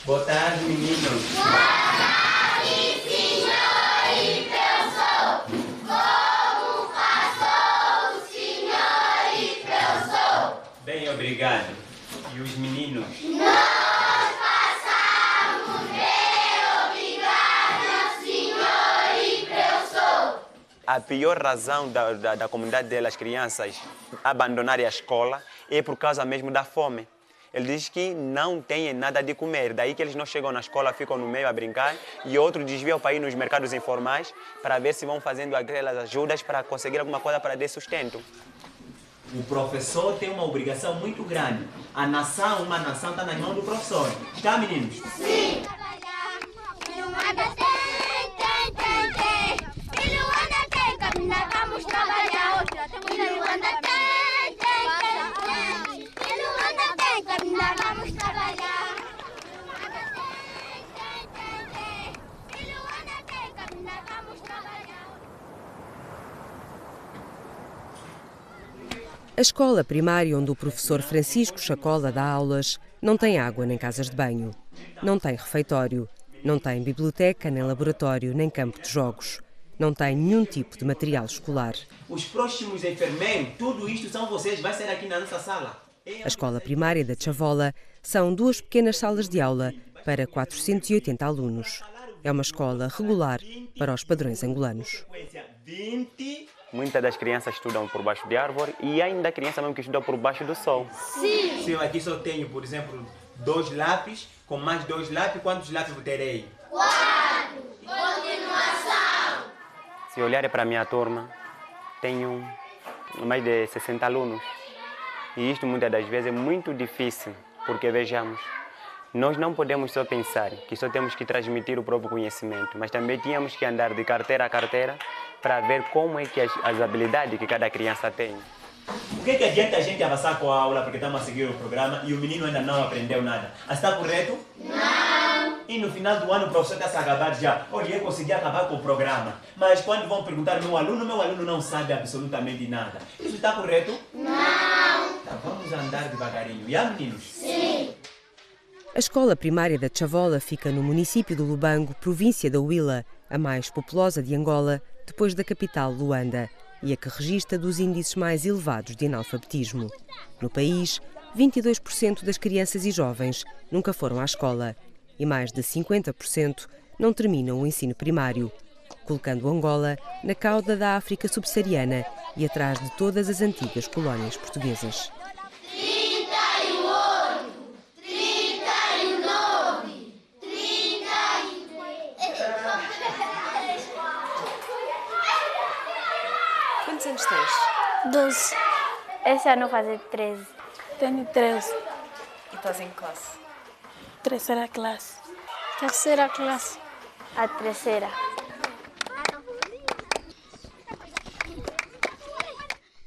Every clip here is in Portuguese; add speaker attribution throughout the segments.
Speaker 1: Boa tarde, meninos. Bem, obrigado. E os meninos?
Speaker 2: Nós passamos bem, obrigado, senhor e professor.
Speaker 3: A pior razão da comunidade delas, crianças, abandonarem a escola é por causa mesmo da fome. Ele diz que não têm nada de comer, daí que eles não chegam na escola, ficam no meio a brincar e outros desviam para ir nos mercados informais para ver se vão fazendo aquelas ajudas para conseguir alguma coisa para dar sustento.
Speaker 1: O professor tem uma obrigação muito grande. Uma nação está nas mãos do professor. Está, meninos?
Speaker 2: Sim. Vamos trabalhar. Vamos trabalhar.
Speaker 4: A escola primária onde o professor Francisco Chacola dá aulas não tem água nem casas de banho. Não tem refeitório. Não tem biblioteca, nem laboratório, nem campo de jogos. Não tem nenhum tipo de material escolar.
Speaker 1: Os próximos enfermeiros, tudo isto são vocês, vai ser aqui na nossa sala.
Speaker 4: A escola primária da Chavola são 2 pequenas salas de aula para 480 alunos. É uma escola regular para os padrões angolanos.
Speaker 1: 20.
Speaker 3: Muitas das crianças estudam por baixo de árvore e ainda há criança mesmo que estuda por baixo do sol.
Speaker 2: Sim.
Speaker 1: Se eu aqui só tenho, por exemplo, 2 lápis, com mais 2 lápis, quantos lápis eu terei?
Speaker 2: 4. Continuação.
Speaker 3: Se olharem para a minha turma, tenho mais de 60 alunos. E isto muitas das vezes é muito difícil, porque vejamos, nós não podemos só pensar que só temos que transmitir o próprio conhecimento, mas também tínhamos que andar de carteira a carteira para ver como é que as habilidades que cada criança tem.
Speaker 1: O que adianta a gente avançar com a aula porque estamos a seguir o programa e o menino ainda não aprendeu nada? Está correto?
Speaker 2: Não.
Speaker 1: E no final do ano o professor está a acabar já. Olha, eu consegui acabar com o programa. Mas quando vão perguntar meu aluno não sabe absolutamente nada. Isso está correto?
Speaker 2: Não.
Speaker 1: Tá, vamos andar devagarinho. E há meninos?
Speaker 2: Sim.
Speaker 4: A escola primária da Chavola fica no município do Lubango, província da Huila, a mais populosa de Angola, depois da capital, Luanda, e a que registra dos índices mais elevados de analfabetismo. No país, 22% das crianças e jovens nunca foram à escola e mais de 50% não terminam o ensino primário, colocando Angola na cauda da África subsaariana e atrás de todas as antigas colónias portuguesas.
Speaker 2: 38, 39, 33.
Speaker 4: Quantos anos tens?
Speaker 5: 12. Esse ano vou fazer 13.
Speaker 6: Tenho 13.
Speaker 4: E estás em classe?
Speaker 6: Terceira classe.
Speaker 5: Terceira classe. A terceira.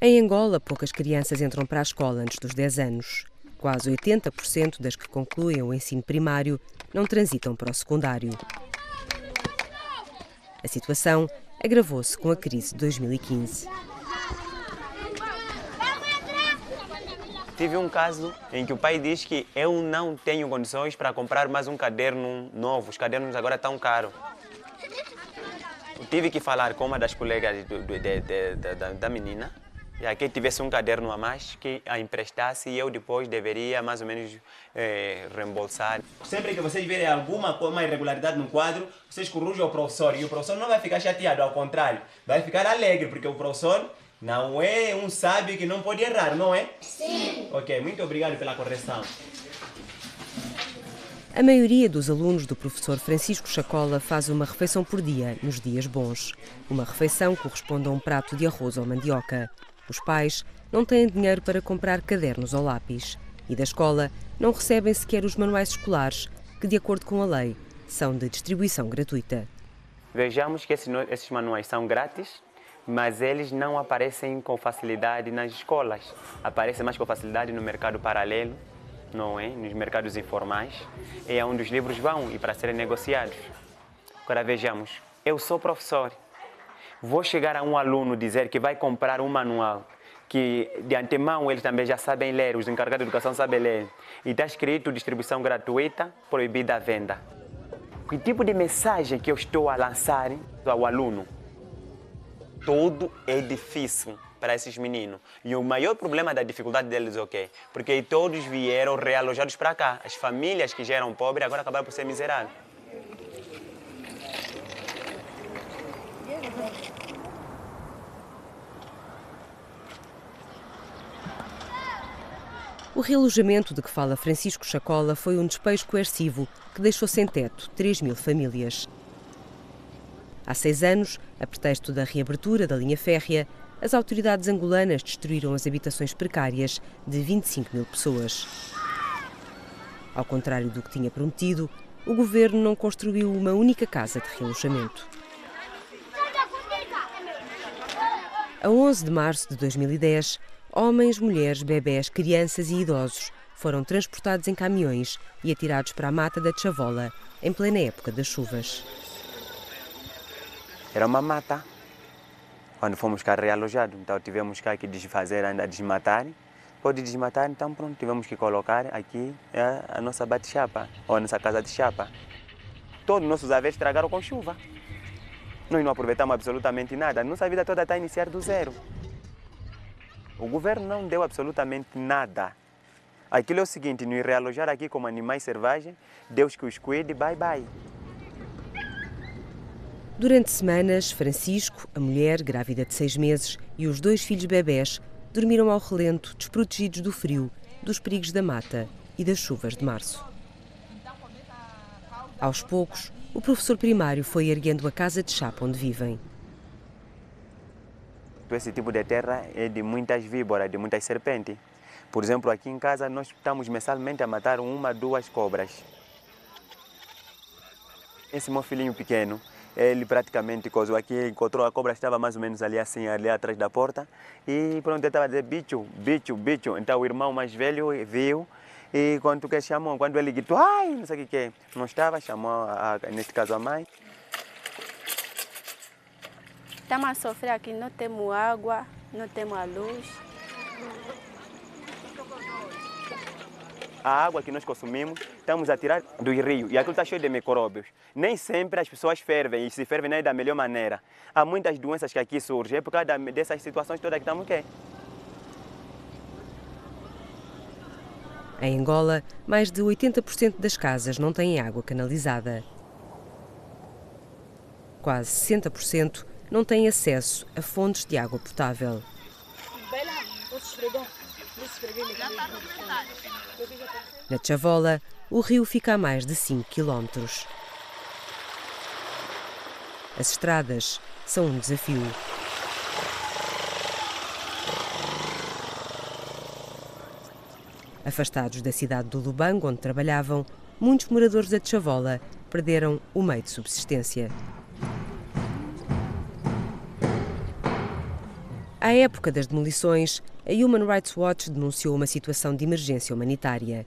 Speaker 4: Em Angola, poucas crianças entram para a escola antes dos 10 anos. Quase 80% das que concluem o ensino primário não transitam para o secundário. A situação agravou-se com a crise de 2015.
Speaker 3: Tive um caso em que o pai diz que eu não tenho condições para comprar mais um caderno novo. Os cadernos agora estão caros. Eu tive que falar com uma das colegas da menina, já que tivesse um caderno a mais, que a emprestasse e eu depois deveria mais ou menos reembolsar.
Speaker 1: Sempre que vocês verem uma irregularidade no quadro, vocês corrigem o professor e o professor não vai ficar chateado, ao contrário, vai ficar alegre, porque o professor não é um sábio que não pode errar, não é?
Speaker 2: Sim.
Speaker 1: Ok, muito obrigado pela correção.
Speaker 4: A maioria dos alunos do professor Francisco Chacola faz uma refeição por dia, nos dias bons. Uma refeição corresponde a um prato de arroz ou mandioca. Os pais não têm dinheiro para comprar cadernos ou lápis. E da escola não recebem sequer os manuais escolares, que, de acordo com a lei, são de distribuição gratuita.
Speaker 3: Vejamos que esses manuais são grátis, mas eles não aparecem com facilidade nas escolas. Aparecem mais com facilidade no mercado paralelo, não é? Nos mercados informais, é onde os livros vão e para serem negociados. Agora vejamos, eu sou professor, vou chegar a um aluno dizer que vai comprar um manual que de antemão eles também já sabem ler, os encarregados de educação sabem ler. E está escrito distribuição gratuita, proibida a venda. Que tipo de mensagem que eu estou a lançar ao aluno? Tudo é difícil para esses meninos. E o maior problema da dificuldade deles é o quê? Porque todos vieram realojados para cá. As famílias que já eram pobres agora acabaram por ser miseráveis.
Speaker 4: O realojamento de que fala Francisco Chacola foi um despejo coercivo que deixou sem teto 3.000 famílias. Há 6 anos, a pretexto da reabertura da linha férrea, as autoridades angolanas destruíram as habitações precárias de 25.000 pessoas. Ao contrário do que tinha prometido, o governo não construiu uma única casa de realojamento. A 11 de março de 2010, homens, mulheres, bebés, crianças e idosos foram transportados em caminhões e atirados para a mata da Chavola, em plena época das chuvas.
Speaker 3: Era uma mata. Quando fomos cá realojados, então tivemos cá que desfazer, ainda desmatar. Pode desmatar, então pronto, tivemos que colocar aqui a nossa bate-chapa, ou a nossa casa de chapa. Todos os nossos haveres estragaram com chuva. Nós não aproveitamos absolutamente nada. Nossa vida toda está a iniciar do zero. O governo não deu absolutamente nada. Aquilo é o seguinte, nos realojar aqui como animais selvagens, Deus que os cuide, bye bye.
Speaker 4: Durante semanas, Francisco, a mulher grávida de 6 meses e os 2 filhos bebés dormiram ao relento, desprotegidos do frio, dos perigos da mata e das chuvas de março. Aos poucos, o professor primário foi erguendo a casa de chapa onde vivem.
Speaker 3: Esse tipo de terra é de muitas víboras, de muitas serpentes. Por exemplo, aqui em casa nós estamos mensalmente a matar 1, 2 cobras. Esse meu filhinho pequeno, ele praticamente coisou aqui, encontrou a cobra, estava mais ou menos ali assim, ali atrás da porta. E pronto, ele estava a dizer, bicho, bicho, bicho. Então o irmão mais velho viu e quando que chamou, quando ele gritou, ai, não sei o que é. Não estava, chamou, neste caso, a mãe.
Speaker 5: Estamos a sofrer aqui, não temos água, não temos a luz.
Speaker 3: A água que nós consumimos, estamos a tirar do rio e aquilo está cheio de micróbios. Nem sempre as pessoas fervem e se fervem não é da melhor maneira. Há muitas doenças que aqui surgem, é por causa dessas situações todas que estamos aqui.
Speaker 4: Em Angola, mais de 80% das casas não têm água canalizada. Quase 60% não têm acesso a fontes de água potável. Na Chavola, o rio fica a mais de 5 km. As estradas são um desafio. Afastados da cidade do Lubango, onde trabalhavam, muitos moradores da Chavola perderam o meio de subsistência. À época das demolições, a Human Rights Watch denunciou uma situação de emergência humanitária.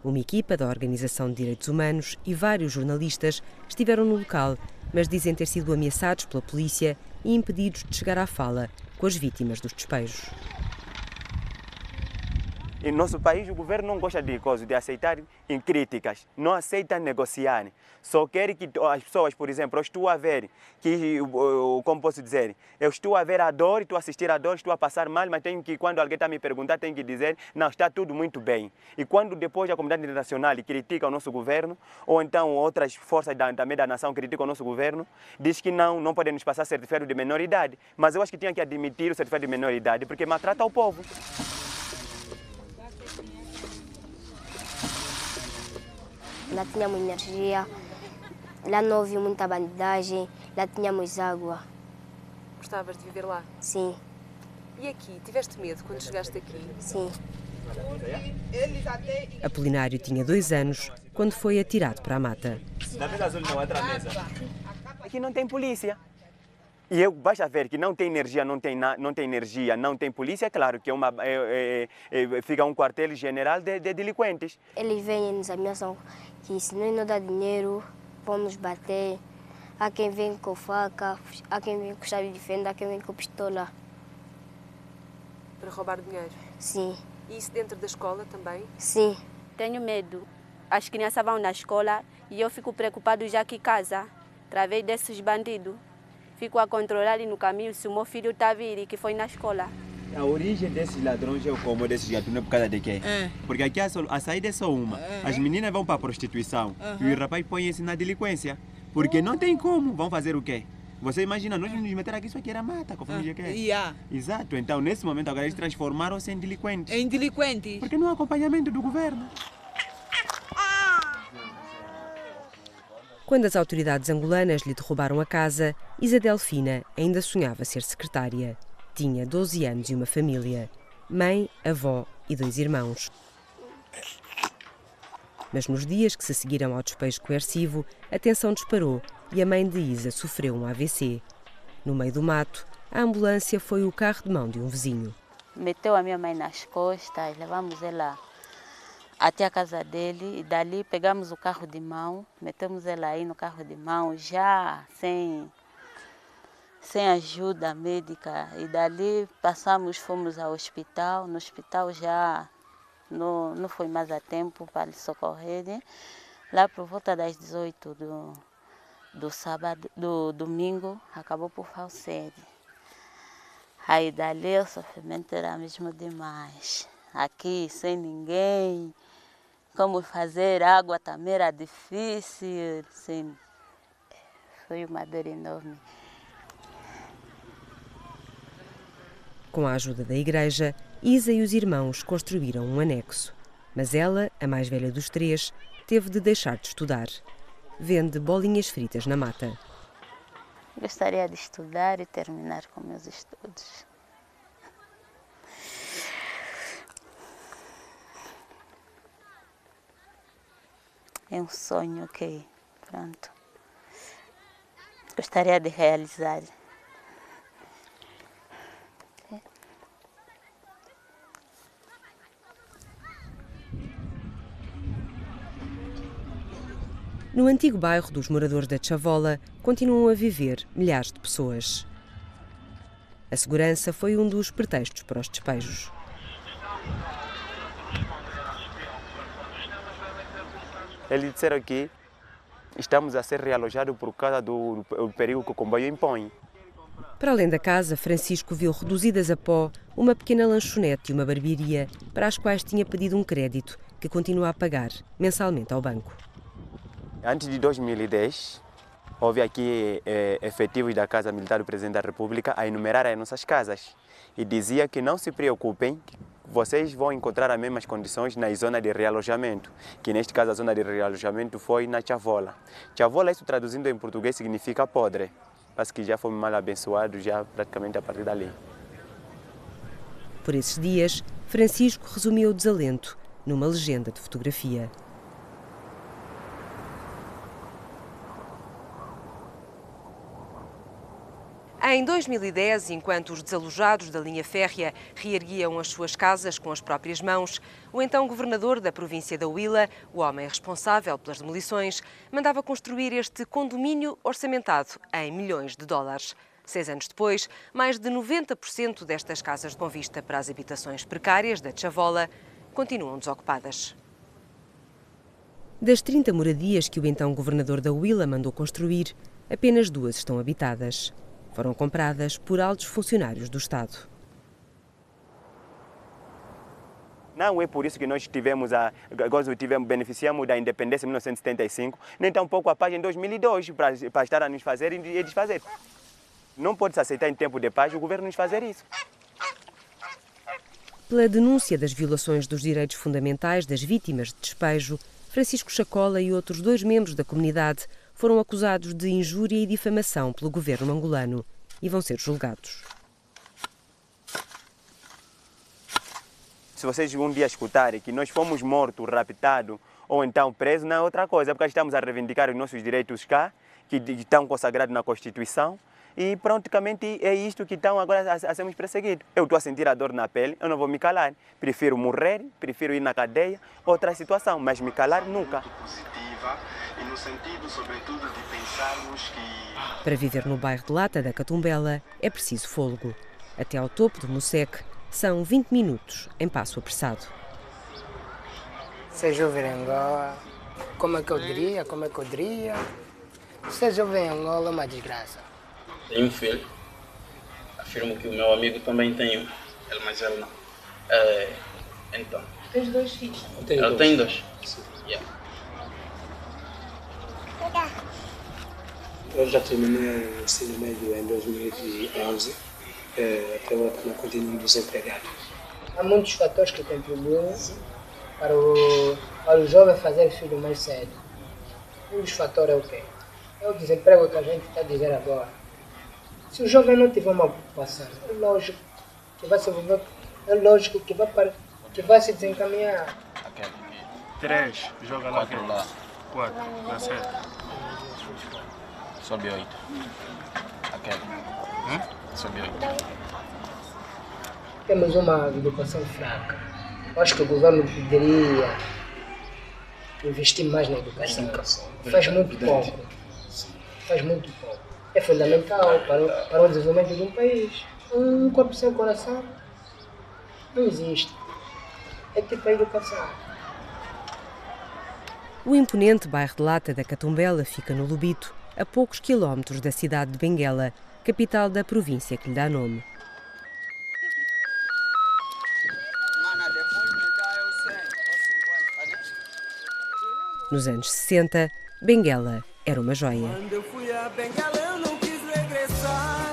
Speaker 4: Uma equipa da Organização de Direitos Humanos e vários jornalistas estiveram no local, mas dizem ter sido ameaçados pela polícia e impedidos de chegar à fala com as vítimas dos despejos.
Speaker 3: Em nosso país, o governo não gosta de aceitar críticas, não aceita negociar. Só quer que as pessoas, por exemplo, eu estou a ver, como posso dizer, eu estou a ver a dor, estou a assistir a dor, estou a passar mal, mas tenho que, quando alguém está a me perguntar, tenho que dizer, não, está tudo muito bem. E quando depois a comunidade internacional critica o nosso governo, ou então outras forças também da nação criticam o nosso governo, diz que não podem nos passar certificado de menor idade. Mas eu acho que tinha que admitir o certificado de menor idade, porque maltrata o povo.
Speaker 7: Lá tínhamos energia, lá não houve muita bandidagem, lá tínhamos água.
Speaker 8: Gostavas de viver lá?
Speaker 7: Sim.
Speaker 8: E aqui? Tiveste medo quando chegaste aqui?
Speaker 7: Sim.
Speaker 4: Apolinário tinha 2 anos quando foi atirado para a mata.
Speaker 3: Aqui não tem polícia. E basta ver que não tem energia, não tem polícia, claro que fica um quartel-general de delinquentes.
Speaker 7: Eles vêm e nos ameaçam que se nós não dá dinheiro, vão nos bater. Há quem vem com faca, há quem vem com chave de fenda, há quem vem com pistola.
Speaker 8: para roubar dinheiro.
Speaker 7: Sim,
Speaker 8: E isso dentro da escola também?
Speaker 7: sim.
Speaker 5: Tenho medo. As crianças vão na escola e eu fico preocupado já que casa, através desses bandidos. Fico a controlar no caminho se o meu filho está a vir e que foi na escola.
Speaker 1: A origem desses ladrões é o como desses gatunos por causa de quê? Porque aqui a saída é só uma. As meninas vão para a prostituição e o rapaz põe-se na delinquência. Porque não tem como. Vão fazer o quê? Você imagina, nós nos meter aqui, isso aqui era mata, com a família que é. Exato. Então, nesse momento, agora eles transformaram-se em delinquentes.
Speaker 9: Em delinquentes?
Speaker 1: Porque não há acompanhamento do governo.
Speaker 4: Quando as autoridades angolanas lhe derrubaram a casa, Isa Delfina ainda sonhava ser secretária. Tinha 12 anos e uma família. Mãe, avó e 2 irmãos. Mas nos dias que se seguiram ao despejo coercivo, a tensão disparou e a mãe de Isa sofreu um AVC. No meio do mato, a ambulância foi o carro de mão de um vizinho.
Speaker 10: Meteu a minha mãe nas costas, levamos ela até a casa dele e dali pegamos o carro de mão, metemos ela aí no carro de mão, já sem ajuda médica. E dali fomos ao hospital. No hospital já não foi mais a tempo para lhe socorrer. Lá por volta das 18 do sábado, do domingo, acabou por falecer. Aí dali o sofrimento era mesmo demais. Aqui sem ninguém, como fazer água também era difícil. Sim. Foi uma dor enorme.
Speaker 4: Com a ajuda da igreja, Isa e os irmãos construíram um anexo. Mas ela, a mais velha dos 3, teve de deixar de estudar. Vende bolinhas fritas na mata.
Speaker 10: Gostaria de estudar e terminar com meus estudos. É um sonho que, pronto, gostaria de realizar.
Speaker 4: No antigo bairro dos moradores da Chavola, continuam a viver milhares de pessoas. A segurança foi um dos pretextos para os despejos.
Speaker 3: Eles disseram que estamos a ser realojados por causa do perigo que o comboio impõe.
Speaker 4: Para além da casa, Francisco viu reduzidas a pó uma pequena lanchonete e uma barbearia para as quais tinha pedido um crédito que continua a pagar mensalmente ao banco.
Speaker 3: Antes de 2010, houve aqui efetivos da Casa Militar do Presidente da República a enumerar as nossas casas e dizia que não se preocupem, que vocês vão encontrar as mesmas condições na zona de realojamento, que neste caso a zona de realojamento foi na Chavola. Chavola, isso traduzindo em português, significa podre. Parece que já fomos mal abençoados já praticamente a partir dali.
Speaker 4: Por esses dias, Francisco resumiu o desalento numa legenda de fotografia.
Speaker 8: Em 2010, enquanto os desalojados da linha férrea reerguiam as suas casas com as próprias mãos, o então governador da província da Huila, o homem responsável pelas demolições, mandava construir este condomínio orçamentado em milhões de dólares. 6 anos depois, mais de 90% destas casas com vista para as habitações precárias da Chavola continuam desocupadas.
Speaker 4: Das 30 moradias que o então governador da Huila mandou construir, apenas 2 estão habitadas. Foram compradas por altos funcionários do Estado.
Speaker 3: Não é por isso que nós beneficiamos da independência em 1975, nem tampouco a paz em 2002 para estar a nos fazer e desfazer. Não pode-se aceitar em tempo de paz o governo nos fazer isso.
Speaker 4: Pela denúncia das violações dos direitos fundamentais das vítimas de despejo, Francisco Chacola e outros 2 membros da comunidade foram acusados de injúria e difamação pelo governo angolano e vão ser julgados.
Speaker 3: Se vocês um dia escutarem que nós fomos mortos, raptados ou então presos, não é outra coisa, porque estamos a reivindicar os nossos direitos cá, que estão consagrados na Constituição, e praticamente é isto que estão agora a sermos perseguidos. Eu estou a sentir a dor na pele, eu não vou me calar. Prefiro morrer, prefiro ir na cadeia, outra situação, mas me calar nunca.
Speaker 11: E no sentido, sobretudo, de pensarmos que...
Speaker 4: Para viver no bairro de Lata da Catumbela é preciso fôlego. Até ao topo do Museque São 20 minutos em passo apressado.
Speaker 9: Ser jovem em Angola, como é que eu diria? Ser jovem em Angola é uma desgraça.
Speaker 12: Tenho um filho. Afirmo que o meu amigo também tem um. Mas ele não. Então.
Speaker 13: Tens 2 filhos?
Speaker 12: Eu tenho 2. Yeah.
Speaker 14: Eu já terminei o ensino médio em 2011. Até agora também continuo desempregado.
Speaker 9: Há muitos fatores que contribuem para o jovem fazer filho mais cedo. Um dos fatores é o quê? É o desemprego que a gente está a dizer agora. Se o jovem não tiver uma ocupação, é lógico que vai se envolver, é lógico que vai se desencaminhar.
Speaker 14: 3, joga lá.
Speaker 12: 4 lá.
Speaker 14: 4, dá certo.
Speaker 12: Sobe 8. Aquele. Sobe 8.
Speaker 9: Temos uma educação fraca. Acho que o governo poderia investir mais na educação. Faz muito pouco. É fundamental para o desenvolvimento de um país. Um corpo sem coração não existe. É tipo a educação.
Speaker 4: O imponente bairro de Lata da Catumbela fica no Lubito, a poucos quilómetros da cidade de Benguela, capital da província que lhe dá nome. Nos anos 60, Benguela era uma joia.
Speaker 15: Quando eu fui a Benguela eu não quis regressar.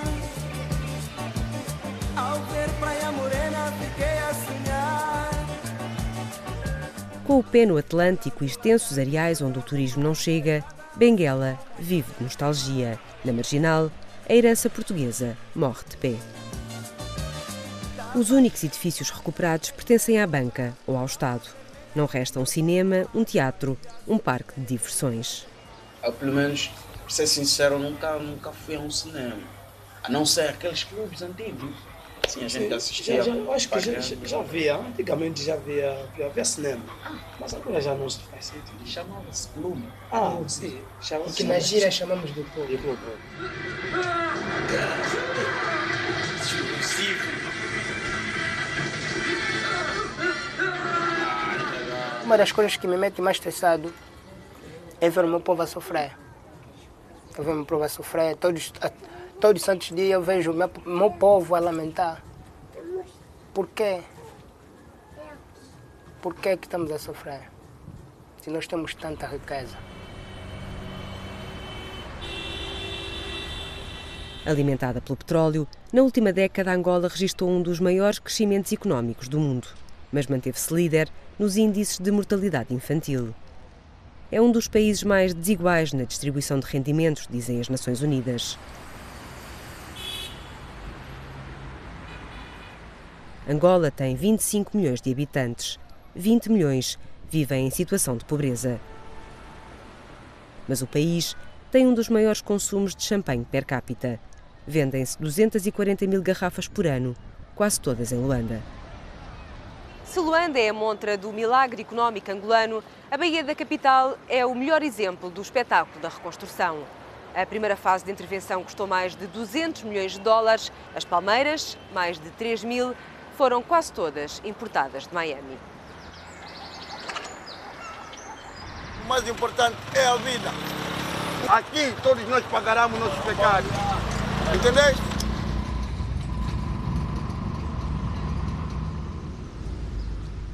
Speaker 15: Ao ver Praia Morena fiquei a sonhar.
Speaker 4: Com o pé no Atlântico e extensos areais onde o turismo não chega, Benguela vive de nostalgia. Na Marginal, a herança portuguesa morre de pé. Os únicos edifícios recuperados pertencem à banca ou ao Estado. Não resta um cinema, um teatro, um parque de diversões.
Speaker 12: Eu, pelo menos, para ser sincero, nunca fui a um cinema. A não ser aqueles clubes antigos. Sim, a gente assistia.
Speaker 14: Acho que já havia. Antigamente já havia cinema. Mas agora já não se faz sentido.
Speaker 12: Chamava-se clube.
Speaker 14: Sim.
Speaker 9: O que na gíria chamamos de clube. Uma das coisas que me mete mais estressado é ver o meu povo a sofrer. Eu vejo o meu povo a sofrer. Todos os santos dias eu vejo o meu povo a lamentar. Por quê? Por que estamos a sofrer? Se nós temos tanta riqueza.
Speaker 4: Alimentada pelo petróleo, na última década Angola registrou um dos maiores crescimentos económicos do mundo, mas manteve-se líder nos índices de mortalidade infantil. É um dos países mais desiguais na distribuição de rendimentos, dizem as Nações Unidas. Angola tem 25 milhões de habitantes. 20 milhões vivem em situação de pobreza. Mas o país tem um dos maiores consumos de champanhe per capita. Vendem-se 240 mil garrafas por ano, quase todas em Luanda.
Speaker 8: Se Luanda é a montra do milagre económico angolano, a Baía da capital é o melhor exemplo do espetáculo da reconstrução. A primeira fase de intervenção custou mais de 200 milhões de dólares. As palmeiras, mais de 3 mil, foram quase todas importadas de Miami.
Speaker 16: O mais importante é a vida. Aqui todos nós pagaremos nossos pecados. Entendeste?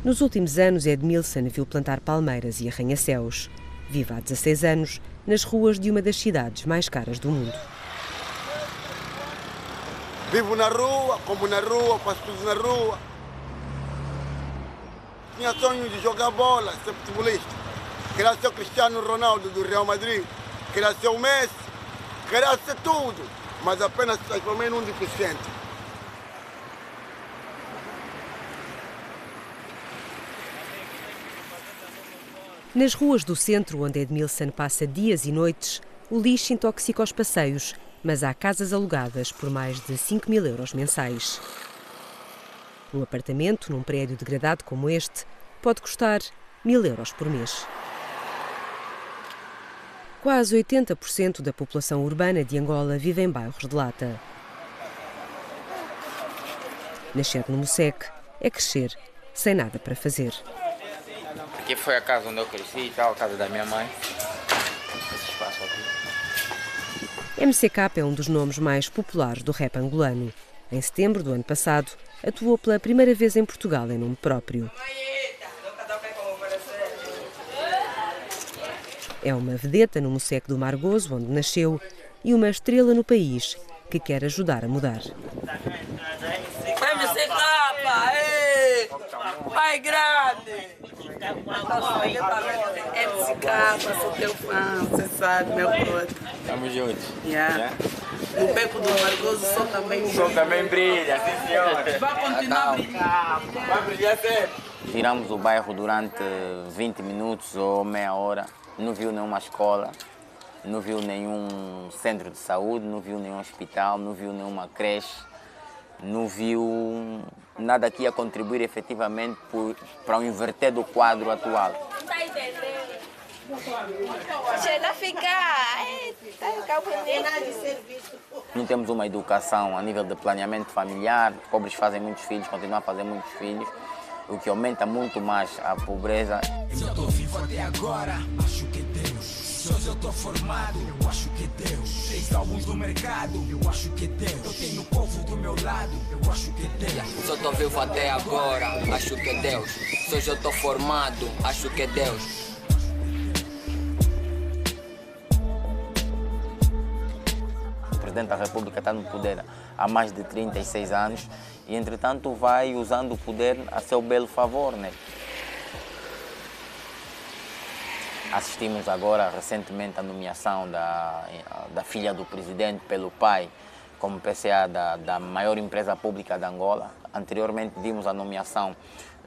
Speaker 4: Nos últimos anos, Edmilson viu plantar palmeiras e arranha-céus. Vive há 16 anos nas ruas de uma das cidades mais caras do mundo.
Speaker 16: Vivo na rua, como na rua, faço tudo na rua. Tinha sonho de jogar bola, ser futebolista. Queria ser o Cristiano Ronaldo do Real Madrid. Queria ser o Messi. Queria ser tudo, mas apenas se transformei num deficiente.
Speaker 4: Nas ruas do centro, onde Edmilson passa dias e noites, o lixo intoxica os passeios, mas há casas alugadas por mais de 5 mil euros mensais. Um apartamento num prédio degradado como este pode custar 1.000 euros por mês. Quase 80% da população urbana de Angola vive em bairros de lata. Nascer no Mocek é crescer sem nada para fazer.
Speaker 13: Aqui foi a casa onde eu cresci e tal, a casa da minha mãe. Esse espaço aqui.
Speaker 4: MCK é um dos nomes mais populares do rap angolano. Em setembro do ano passado, atuou pela primeira vez em Portugal em nome próprio. É uma vedeta no Mocek do Margoso, onde nasceu, e uma estrela no país que quer ajudar a mudar.
Speaker 15: MCK, pai grande! MCK, sou teu fã, você sabe, meu brother.
Speaker 13: Estamos juntos.
Speaker 15: Yeah. No beco do Margoso, o sol também brilha.
Speaker 13: O sol também brilha, sim senhor.
Speaker 15: Vai continuar a brilhar.
Speaker 13: Vai brilhar sempre.
Speaker 17: Giramos o bairro durante 20 minutos ou meia hora. Não viu nenhuma escola, não viu nenhum centro de saúde, não viu nenhum hospital, não viu nenhuma creche, não viu nada que ia contribuir efetivamente para o inverter do quadro atual. Não temos uma educação a nível de planeamento familiar, pobres fazem muitos filhos, continuam a fazer muitos filhos, o que aumenta muito mais a pobreza.
Speaker 18: Eu tô vivo até agora, acho que é Deus. Se eu tô formado, eu acho que é Deus. 3 álbuns no mercado, eu acho que é Deus. Eu tenho o povo do meu lado, eu acho que é Deus.
Speaker 19: Se eu tô vivo até agora, acho que é Deus. Se eu tô formado, acho que é Deus.
Speaker 17: O Presidente da República está no poder há mais de 36 anos e, entretanto, vai usando o poder a seu belo favor, né? Assistimos agora recentemente à nomeação da filha do presidente pelo pai como PCA da maior empresa pública de Angola. Anteriormente vimos a nomeação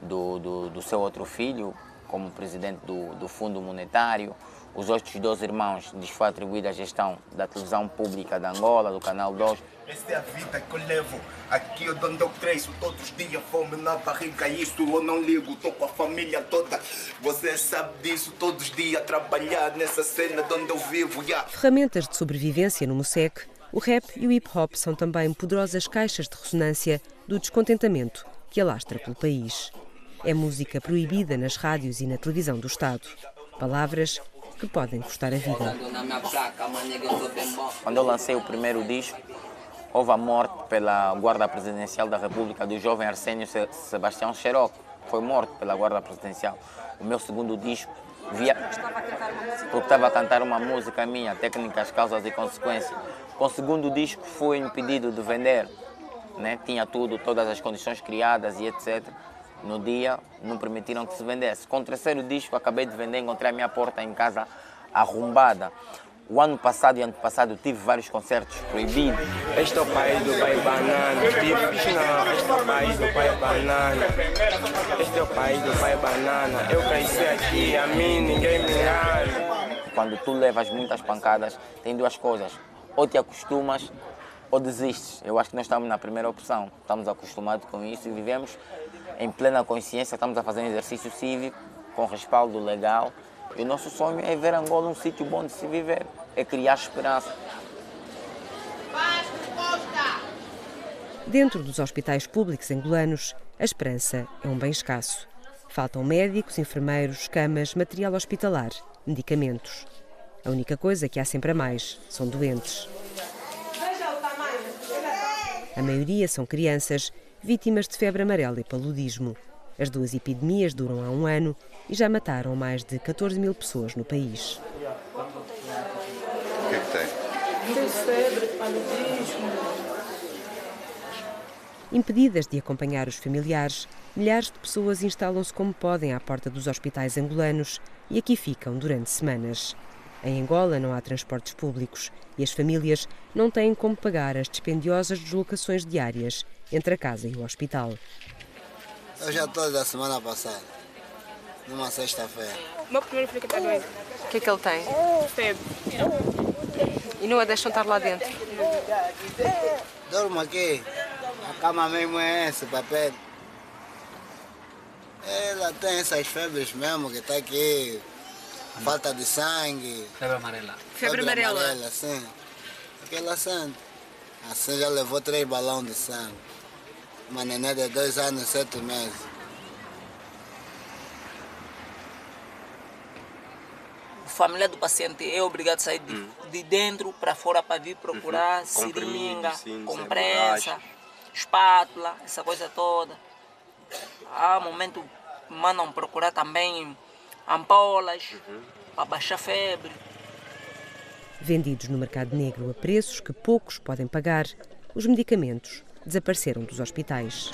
Speaker 17: do seu outro filho como presidente do Fundo Monetário. Os outros 2 irmãos lhes foi atribuída a gestão da televisão pública de Angola, do Canal 2.
Speaker 20: Essa é a vida que eu levo aqui onde eu cresço todos os dias, fome na barriga, isto eu não ligo, estou com a família toda, você sabe disso, todos os dias trabalhar nessa cena de onde eu vivo.
Speaker 4: Ferramentas de sobrevivência no Mocek, o rap e o hip-hop são também poderosas caixas de ressonância do descontentamento que alastra pelo país. É música proibida nas rádios e na televisão do Estado. Palavras que podem custar a vida.
Speaker 17: Quando eu lancei o primeiro disco, houve a morte pela Guarda Presidencial da República do jovem Arsénio Sebastião Xeroco. Foi morto pela Guarda Presidencial. O meu segundo disco, porque estava a cantar uma música minha, Técnicas, Causas e Consequências. Com o segundo disco fui impedido de vender, né? Tinha tudo, todas as condições criadas e etc. No dia não permitiram que se vendesse. Com o terceiro disco acabei de vender, encontrei a minha porta em casa arrombada. O ano passado e antepassado tive vários concertos proibidos.
Speaker 21: Este é o país do pai banana. Este é o país do pai banana. Este é o país do pai banana. Eu cresci aqui, a mim ninguém me engana.
Speaker 17: Quando tu levas muitas pancadas, tem 2 coisas. Ou te acostumas ou desistes. Eu acho que nós estamos na primeira opção. Estamos acostumados com isso e vivemos em plena consciência. Estamos a fazer um exercício cívico com respaldo legal. E o nosso sonho é ver Angola um sítio bom de se viver. É criar esperança.
Speaker 4: Dentro dos hospitais públicos angolanos, a esperança é um bem escasso. Faltam médicos, enfermeiros, camas, material hospitalar, medicamentos. A única coisa que há sempre a mais são doentes. A maioria são crianças vítimas de febre amarela e paludismo. As 2 epidemias duram há 1 ano e já mataram mais de 14 mil pessoas no país.
Speaker 20: O que é que tem?
Speaker 6: Tem febre, paludismo.
Speaker 4: Impedidas de acompanhar os familiares, milhares de pessoas instalam-se como podem à porta dos hospitais angolanos e aqui ficam durante semanas. Em Angola não há transportes públicos e as famílias não têm como pagar as dispendiosas deslocações diárias entre a casa e o hospital.
Speaker 22: Eu já estou da semana passada, numa sexta-feira.
Speaker 6: O meu primeiro filho que está doente.
Speaker 8: O que é que ele tem?
Speaker 6: Febre.
Speaker 8: E não a deixam estar lá dentro?
Speaker 22: Dormo aqui. A cama mesmo é essa, papel. Ela tem essas febres mesmo, que está aqui. Falta de sangue.
Speaker 19: Febre amarela.
Speaker 8: Febre amarela?
Speaker 22: Sim. Aquela sente. Assim já levou 3 balões de sangue. Uma neném de 2 anos e 7 meses.
Speaker 2: A família do paciente é obrigado a sair de dentro para fora para vir procurar seringa, compressa, espátula, essa coisa toda. Há momento mandam procurar também ampolas para baixar febre.
Speaker 4: Vendidos no mercado negro a preços que poucos podem pagar, os medicamentos desapareceram dos hospitais.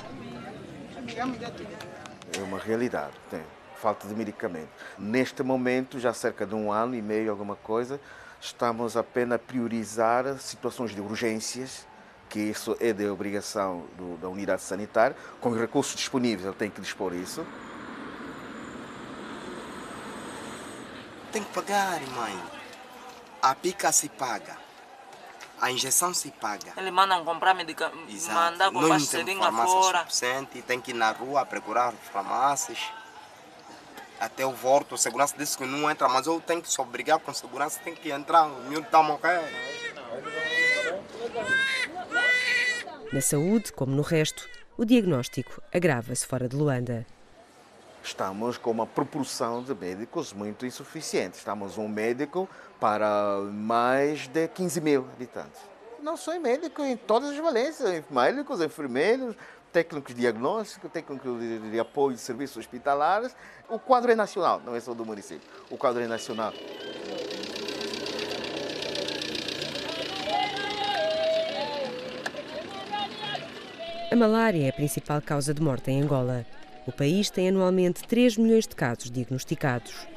Speaker 7: É uma realidade, tem falta de medicamento. Neste momento, já há cerca de 1 ano e meio, alguma coisa, estamos apenas a priorizar situações de urgências, que isso é de obrigação da unidade sanitária, com os recursos disponíveis, ele tem que dispor isso.
Speaker 23: Tem que pagar, mãe. A pica se paga. A injeção se paga.
Speaker 2: Eles mandam comprar medicamentos, mandar comprar seringa fora.
Speaker 23: Tem que ir na rua procurar farmácias. Até eu volto, a segurança disse que não entra, mas eu tenho que se obrigar com segurança, tem que entrar, o miúdo está a morrer.
Speaker 4: Na saúde, como no resto, o diagnóstico agrava-se fora de Luanda.
Speaker 7: Estamos com uma proporção de médicos muito insuficiente. Estamos um médico para mais de 15 mil habitantes. Não só médico em todas as valências, médicos, enfermeiros, técnicos de diagnóstico, técnicos de apoio de serviços hospitalares. O quadro é nacional, não é só do município. O quadro é nacional.
Speaker 4: A malária é a principal causa de morte em Angola. O país tem anualmente 3 milhões de casos diagnosticados.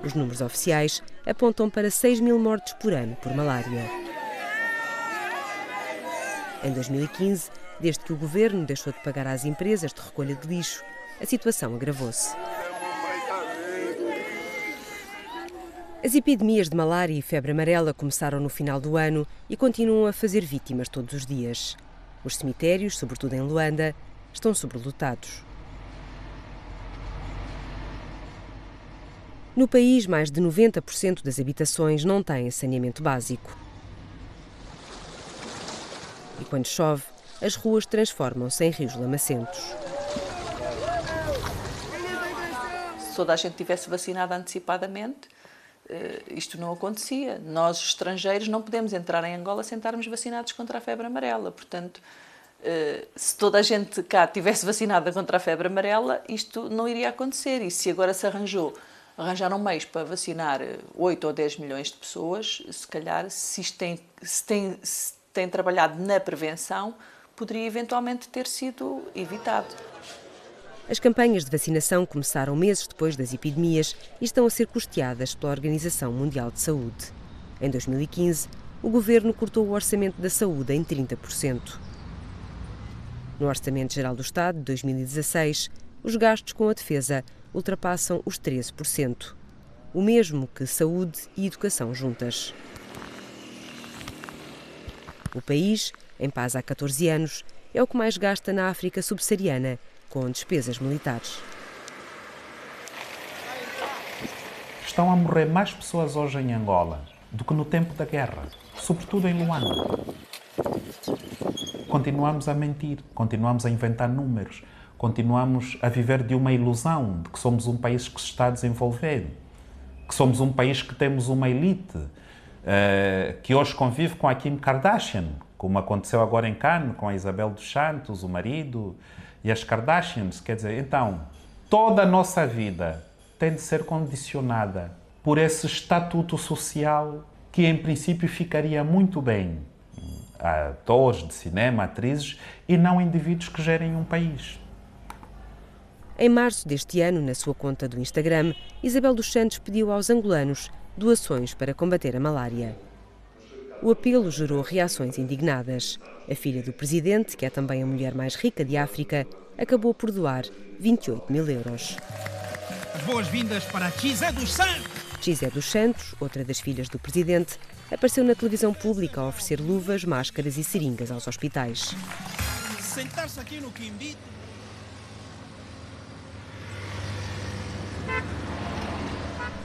Speaker 4: Os números oficiais apontam para 6 mil mortes por ano por malária. Em 2015, desde que o governo deixou de pagar às empresas de recolha de lixo, a situação agravou-se. As epidemias de malária e febre amarela começaram no final do ano e continuam a fazer vítimas todos os dias. Os cemitérios, sobretudo em Luanda, estão sobrelotados. No país, mais de 90% das habitações não têm saneamento básico. E quando chove, as ruas transformam-se em rios lamacentos.
Speaker 24: Se toda a gente tivesse vacinado antecipadamente, isto não acontecia. Nós, estrangeiros, não podemos entrar em Angola sem estarmos vacinados contra a febre amarela. Portanto, se toda a gente cá tivesse vacinada contra a febre amarela, isto não iria acontecer. E se agora se arranjaram meios para vacinar 8 ou 10 milhões de pessoas, se calhar, se tem trabalhado na prevenção, poderia eventualmente ter sido evitado.
Speaker 4: As campanhas de vacinação começaram meses depois das epidemias e estão a ser custeadas pela Organização Mundial de Saúde. Em 2015, o governo cortou o orçamento da saúde em 30%. No Orçamento Geral do Estado de 2016, os gastos com a defesa ultrapassam os 13%, o mesmo que saúde e educação juntas. O país, em paz há 14 anos, é o que mais gasta na África subsaariana, com despesas militares.
Speaker 25: Estão a morrer mais pessoas hoje em Angola do que no tempo da guerra, sobretudo em Luanda. Continuamos a mentir, continuamos a inventar números, continuamos a viver de uma ilusão de que somos um país que se está a desenvolver, que somos um país que temos uma elite, que hoje convive com a Kim Kardashian, como aconteceu agora em Cannes com a Isabel dos Santos, o marido, e as Kardashians. Quer dizer, então, toda a nossa vida tem de ser condicionada por esse estatuto social que, em princípio, ficaria muito bem a atores de cinema, atrizes, e não indivíduos que gerem um país.
Speaker 4: Em março deste ano, na sua conta do Instagram, Isabel dos Santos pediu aos angolanos doações para combater a malária. O apelo gerou reações indignadas. A filha do presidente, que é também a mulher mais rica de África, acabou por doar 28 mil euros.
Speaker 26: As boas-vindas para Chizé dos Santos!
Speaker 4: Chizé dos Santos, outra das filhas do presidente, apareceu na televisão pública a oferecer luvas, máscaras e seringas aos hospitais.
Speaker 26: Sentar-se aqui no Quimbi.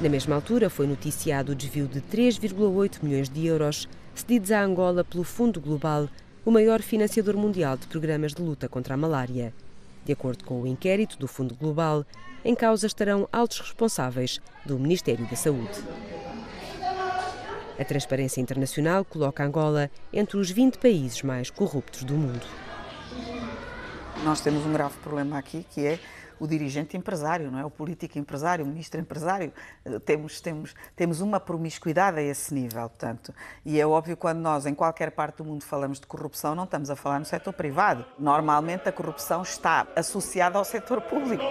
Speaker 4: Na mesma altura, foi noticiado o desvio de 3,8 milhões de euros cedidos à Angola pelo Fundo Global o maior financiador mundial de programas de luta contra a malária. De acordo com o inquérito do Fundo Global, em causa estarão altos responsáveis do Ministério da Saúde. A Transparência Internacional coloca Angola entre os 20 países mais corruptos do mundo.
Speaker 1: Nós temos um grave problema aqui, que é o dirigente empresário, não é? O político empresário, o ministro empresário. Temos uma promiscuidade a esse nível, portanto. E é óbvio, quando nós, em qualquer parte do mundo, falamos de corrupção, não estamos a falar no setor privado. Normalmente, a corrupção está associada ao setor público.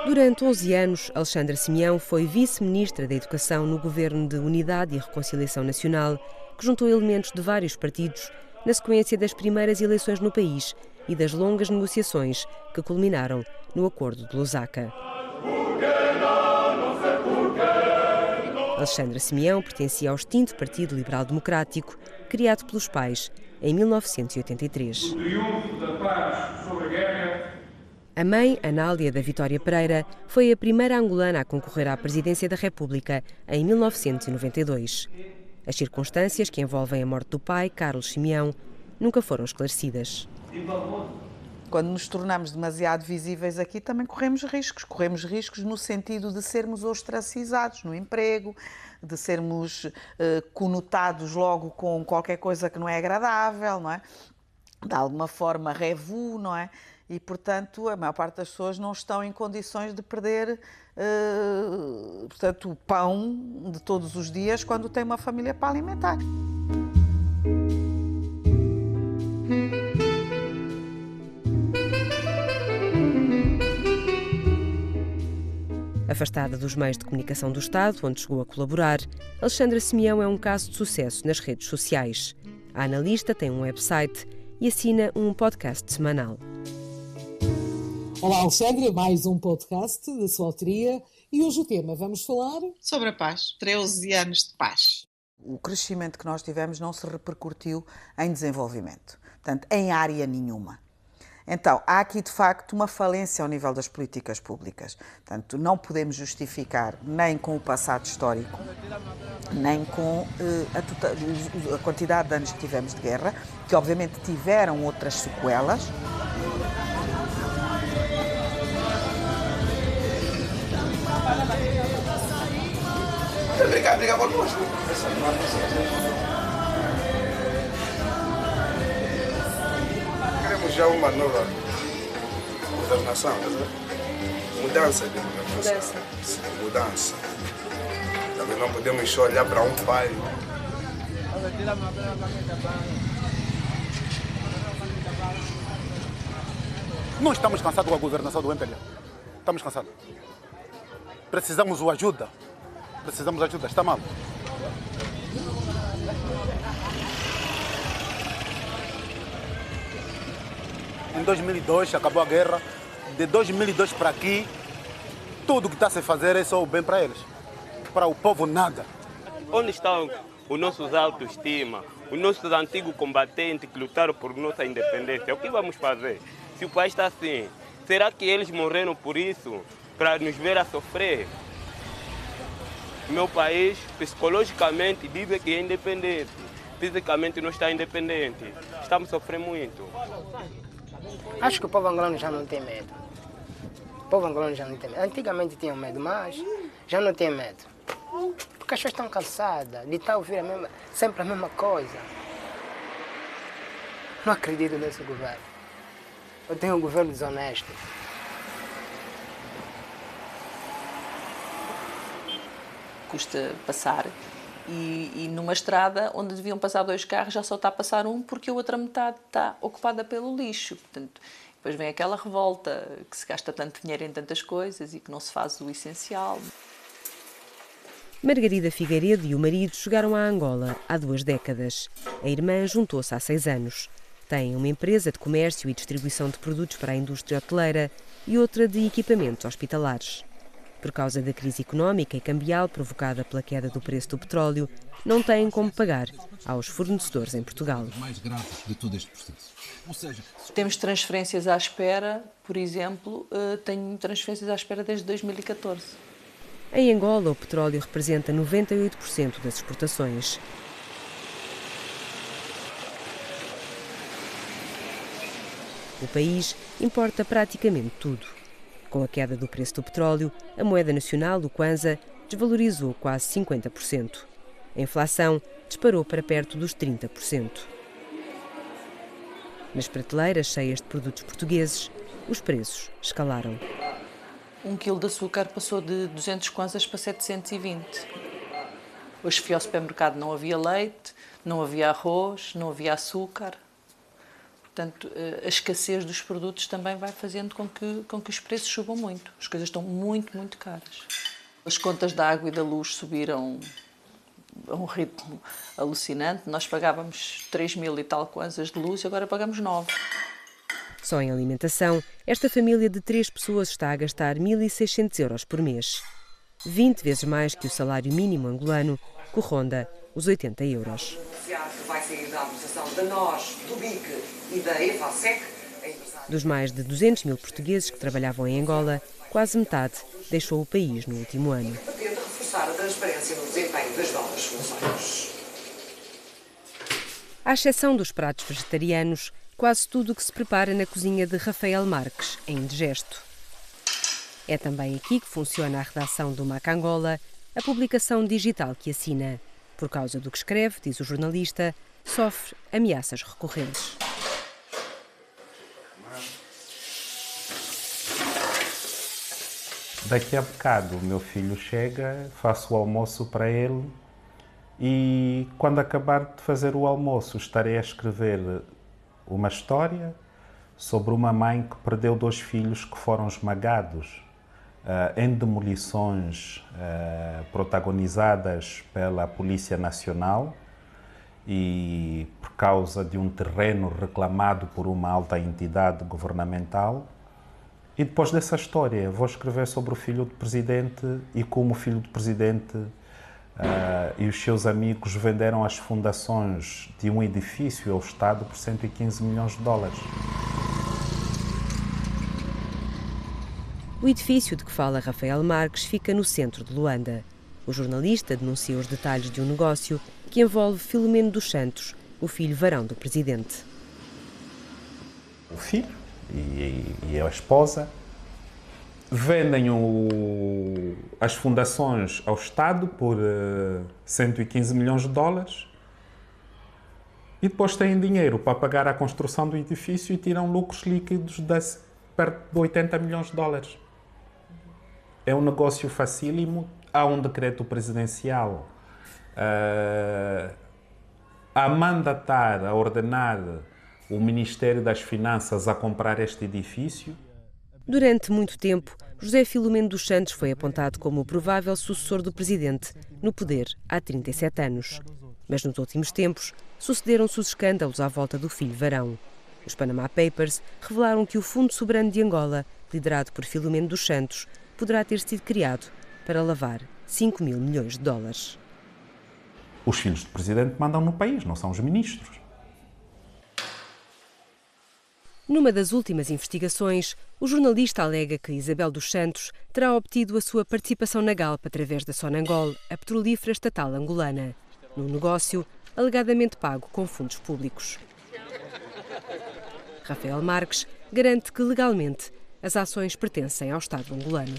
Speaker 4: Durante 11 anos, Alexandra Simeão foi vice-ministra da Educação no Governo de Unidade e Reconciliação Nacional, que juntou elementos de vários partidos na sequência das primeiras eleições no país e das longas negociações que culminaram no Acordo de Lusaka. Alexandra Simeão pertencia ao extinto Partido Liberal Democrático, criado pelos pais em 1983. A mãe, Anália da Vitória Pereira, foi a primeira angolana a concorrer à presidência da República em 1992. As circunstâncias que envolvem a morte do pai, Carlos Simeão, nunca foram esclarecidas.
Speaker 1: Quando nos tornamos demasiado visíveis aqui, também corremos riscos. Corremos riscos no sentido de sermos ostracizados no emprego, de sermos conotados logo com qualquer coisa que não é agradável, não é? De alguma forma, revu, não é? E, portanto, a maior parte das pessoas não estão em condições de perder portanto, o pão de todos os dias quando tem uma família para alimentar.
Speaker 4: Afastada dos meios de comunicação do Estado, onde chegou a colaborar, Alexandra Simeão é um caso de sucesso nas redes sociais. A analista tem um website e assina um podcast semanal.
Speaker 3: Olá, Alexandra, mais um podcast da sua autoria e hoje o tema, vamos falar...
Speaker 5: sobre a paz, 13 anos de paz.
Speaker 1: O crescimento que nós tivemos não se repercutiu em desenvolvimento, portanto, em área nenhuma. Então, há aqui de facto uma falência ao nível das políticas públicas. Portanto, não podemos justificar nem com o passado histórico, nem com a quantidade de anos que tivemos de guerra, que obviamente tiveram outras sequelas.
Speaker 20: Brigar connosco.
Speaker 14: Queremos já uma nova governação, mudança de governação. Mudança. Também não podemos só olhar para um pai.
Speaker 10: Nós estamos cansados com a governação do MPLA. Estamos cansados. Precisamos de ajuda. Precisamos de ajuda. Está mal. Em 2002 acabou a guerra. De 2002 para aqui, tudo que está a se fazer é só o bem para eles. Para o povo, nada.
Speaker 21: Onde estão os nossos autoestima, os nossos antigos combatentes que lutaram por nossa independência? O que vamos fazer? Se o país está assim, será que eles morreram por isso? Para nos ver a sofrer? Meu país, psicologicamente, diz que é independente. Fisicamente não está independente. Estamos sofrendo muito.
Speaker 9: Acho que o povo angolano já não tem medo. O povo angolano já não tem medo. Antigamente tinham medo, mas já não tem medo. Porque as pessoas estão cansadas de estar ouvindo sempre a mesma coisa. Não acredito nesse governo. Eu tenho um governo desonesto.
Speaker 24: Custa passar e numa estrada onde deviam passar 2 carros já só está a passar um porque a outra metade está ocupada pelo lixo. Portanto, depois vem aquela revolta que se gasta tanto dinheiro em tantas coisas e que não se faz o essencial.
Speaker 4: Margarida Figueiredo e o marido chegaram a Angola há 2 décadas. A irmã juntou-se há 6 anos. Tem uma empresa de comércio e distribuição de produtos para a indústria hoteleira e outra de equipamentos hospitalares. Por causa da crise económica e cambial provocada pela queda do preço do petróleo, não têm como pagar aos fornecedores em Portugal.
Speaker 11: Mais graves de todo este processo. Ou seja,
Speaker 24: temos transferências à espera, por exemplo, tenho transferências à espera desde 2014.
Speaker 4: Em Angola, o petróleo representa 98% das exportações. O país importa praticamente tudo. Com a queda do preço do petróleo, a moeda nacional, o Kwanza, desvalorizou quase 50%. A inflação disparou para perto dos 30%. Nas prateleiras cheias de produtos portugueses, os preços escalaram.
Speaker 24: 1 quilo de açúcar passou de 200 kwanzas para 720. Hoje fui ao supermercado, não havia leite, não havia arroz, não havia açúcar. Portanto, a escassez dos produtos também vai fazendo com que os preços subam muito. As coisas estão muito, muito caras. As contas da água e da luz subiram a um ritmo alucinante. Nós pagávamos 3.000 e tal kwanzas de luz e agora pagamos 9.
Speaker 4: Só em alimentação, esta família de 3 pessoas está a gastar 1.600 euros por mês. 20 vezes mais que o salário mínimo angolano, que ronda os 80 euros.
Speaker 8: Que vai sair da administração da NOS, do BIC e da EFASEC.
Speaker 4: Dos mais de 200 mil portugueses que trabalhavam em Angola, quase metade deixou o país no último ano.
Speaker 8: Pretende reforçar a transparência no desempenho das novas funções.
Speaker 4: À exceção dos pratos vegetarianos, quase tudo o que se prepara na cozinha de Rafael Marques, em Indigesto. É também aqui que funciona a redação do MAC Angola, a publicação digital que assina. Por causa do que escreve, diz o jornalista, sofre ameaças recorrentes.
Speaker 25: Daqui a bocado o meu filho chega, faço o almoço para ele e quando acabar de fazer o almoço estarei a escrever uma história sobre uma mãe que perdeu 2 filhos que foram esmagados em demolições protagonizadas pela Polícia Nacional e por causa de um terreno reclamado por uma alta entidade governamental. E depois dessa história vou escrever sobre o filho do presidente e como o filho do presidente e os seus amigos venderam as fundações de um edifício ao Estado por 115 milhões de dólares.
Speaker 4: O edifício de que fala Rafael Marques fica no centro de Luanda. O jornalista denuncia os detalhes de um negócio que envolve Filomeno dos Santos, o filho varão do presidente.
Speaker 25: O filho e a esposa vendem as fundações ao Estado por 115 milhões de dólares e depois têm dinheiro para pagar a construção do edifício e tiram lucros líquidos de perto de 80 milhões de dólares. É um negócio facílimo. Há um decreto presidencial a mandatar, a ordenar o Ministério das Finanças a comprar este edifício.
Speaker 4: Durante muito tempo, José Filomeno dos Santos foi apontado como o provável sucessor do presidente, no poder há 37 anos. Mas nos últimos tempos, sucederam-se os escândalos à volta do filho varão. Os Panama Papers revelaram que o Fundo Soberano de Angola, liderado por Filomeno dos Santos, poderá ter sido criado para lavar 5 mil milhões de dólares.
Speaker 25: Os filhos do presidente mandam no país, não são os ministros.
Speaker 4: Numa das últimas investigações, o jornalista alega que Isabel dos Santos terá obtido a sua participação na Galp através da Sonangol, a petrolífera estatal angolana, num negócio alegadamente pago com fundos públicos. Rafael Marques garante que, legalmente, as ações pertencem ao Estado angolano.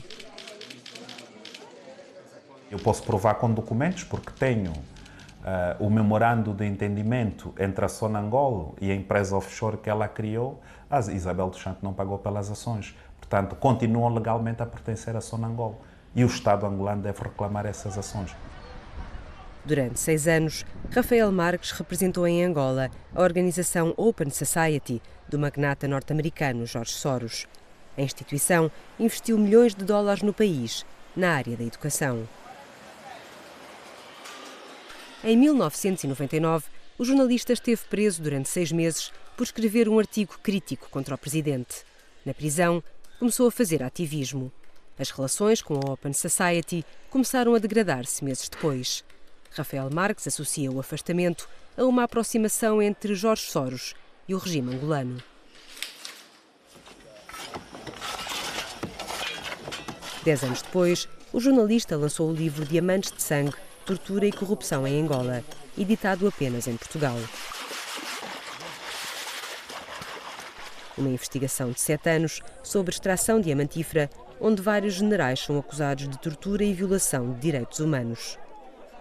Speaker 25: Eu posso provar com documentos porque tenho o memorando de entendimento entre a Sonangol e a empresa offshore que ela criou. A Isabel dos Santos não pagou pelas ações. Portanto, continuam legalmente a pertencer à Sonangol. E o Estado angolano deve reclamar essas ações.
Speaker 4: Durante 6 anos, Rafael Marques representou em Angola a organização Open Society do magnata norte-americano George Soros. A instituição investiu milhões de dólares no país, na área da educação. Em 1999, o jornalista esteve preso durante 6 meses por escrever um artigo crítico contra o presidente. Na prisão, começou a fazer ativismo. As relações com a Open Society começaram a degradar-se meses depois. Rafael Marques associa o afastamento a uma aproximação entre Jorge Soros e o regime angolano. Dez anos depois, o jornalista lançou o livro Diamantes de Sangue, Tortura e Corrupção em Angola, editado apenas em Portugal. Uma investigação de 7 anos sobre extração diamantífera, onde vários generais são acusados de tortura e violação de direitos humanos.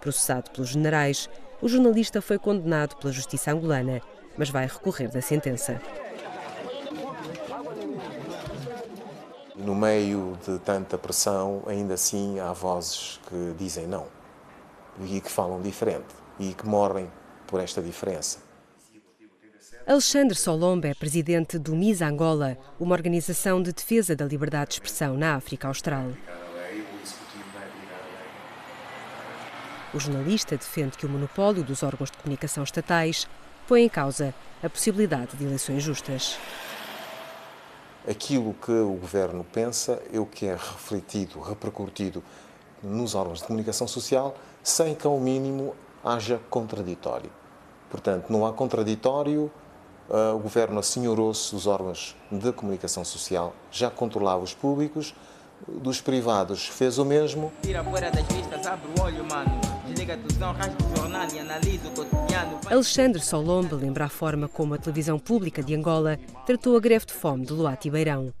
Speaker 4: Processado pelos generais, o jornalista foi condenado pela justiça angolana, mas vai recorrer da sentença.
Speaker 12: No meio de tanta pressão, ainda assim há vozes que dizem não e que falam diferente e que morrem por esta diferença.
Speaker 4: Alexandre Solomba é presidente do MIS Angola, uma organização de defesa da liberdade de expressão na África Austral. O jornalista defende que o monopólio dos órgãos de comunicação estatais põe em causa a possibilidade de eleições justas.
Speaker 12: Aquilo que o governo pensa é o que é refletido, repercutido nos órgãos de comunicação social, sem que ao mínimo haja contraditório. Portanto, não há contraditório, o governo assenhorou-se dos órgãos de comunicação social, já controlava os públicos, dos privados fez o mesmo.
Speaker 13: Tira fora das vistas, abre o olho, mano. Desliga a televisão, rasga o jornal e analisa o cotidiano.
Speaker 4: Alexandre Solomba lembra a forma como a televisão pública de Angola tratou a greve de fome de Luati Beirão.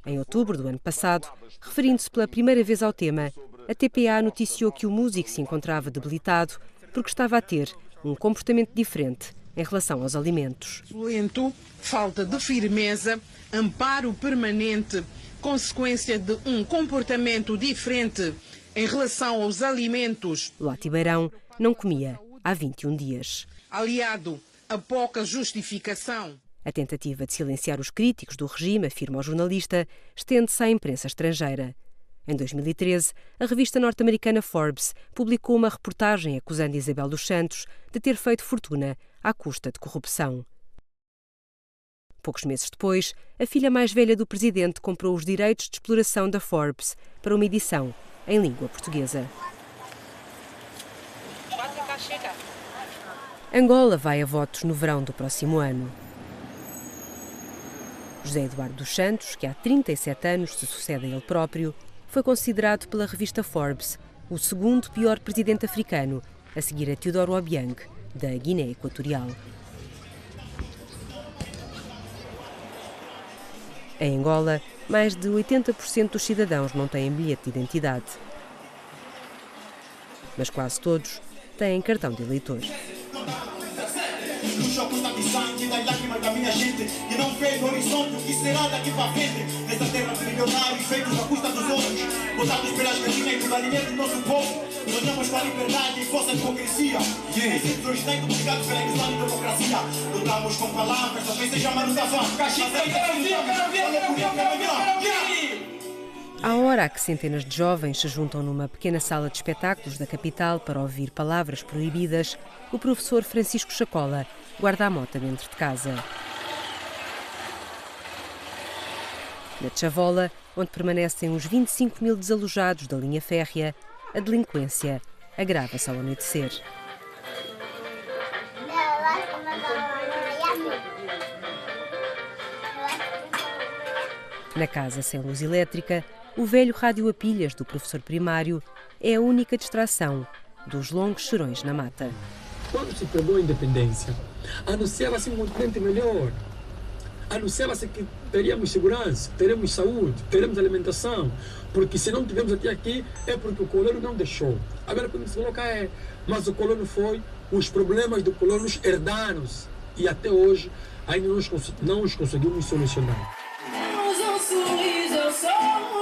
Speaker 4: Em outubro do ano passado, referindo-se pela primeira vez ao tema, a TPA noticiou que o músico se encontrava debilitado porque estava a ter um comportamento diferente em relação aos alimentos.
Speaker 15: Lento, falta de firmeza, amparo permanente, consequência de um comportamento diferente em relação aos alimentos.
Speaker 4: Luati Beirão não comia há 21 dias.
Speaker 15: Aliado a pouca justificação.
Speaker 4: A tentativa de silenciar os críticos do regime, afirma o jornalista, estende-se à imprensa estrangeira. Em 2013, a revista norte-americana Forbes publicou uma reportagem acusando Isabel dos Santos de ter feito fortuna à custa de corrupção. Poucos meses depois, a filha mais velha do presidente comprou os direitos de exploração da Forbes para uma edição em língua portuguesa. Angola vai a votos no verão do próximo ano. José Eduardo dos Santos, que há 37 anos se sucede a ele próprio, foi considerado pela revista Forbes o segundo pior presidente africano, a seguir a Teodoro Obiang, da Guiné Equatorial. Em Angola, mais de 80% dos cidadãos não têm bilhete de identidade. Mas quase todos têm cartão de eleitor.
Speaker 16: No choque está de sangue das lágrimas da minha gente que não vê o horizonte, o que será daqui para frente. Nessa terra de milionários feitos à custa dos outros, botados pelas galinhas e pelo alimento do nosso povo. Sonhamos com a liberdade e força de hipocrisia. Existe o instinto obrigado pela ilusão de democracia. Lutamos com palavras, talvez seja a manutenção.
Speaker 4: À hora que centenas de jovens se juntam numa pequena sala de espetáculos da capital para ouvir palavras proibidas, o professor Francisco Chacola guarda a mota dentro de casa. Na Chavola, onde permanecem os 25 mil desalojados da linha férrea, a delinquência agrava-se ao anoitecer. Na casa sem luz elétrica, o velho rádio a pilhas do professor primário é a única distração dos longos chorões na mata.
Speaker 17: Quando se perdeu a independência, anunciava-se um continente melhor. Anunciava-se que teríamos segurança, teremos saúde, teremos alimentação, porque se não tivemos até aqui é porque o colono não deixou. Agora quando se coloca mas o colono foi, os problemas do colono herdaram-se e até hoje ainda não os conseguimos solucionar.
Speaker 18: Um sorriso, eu sou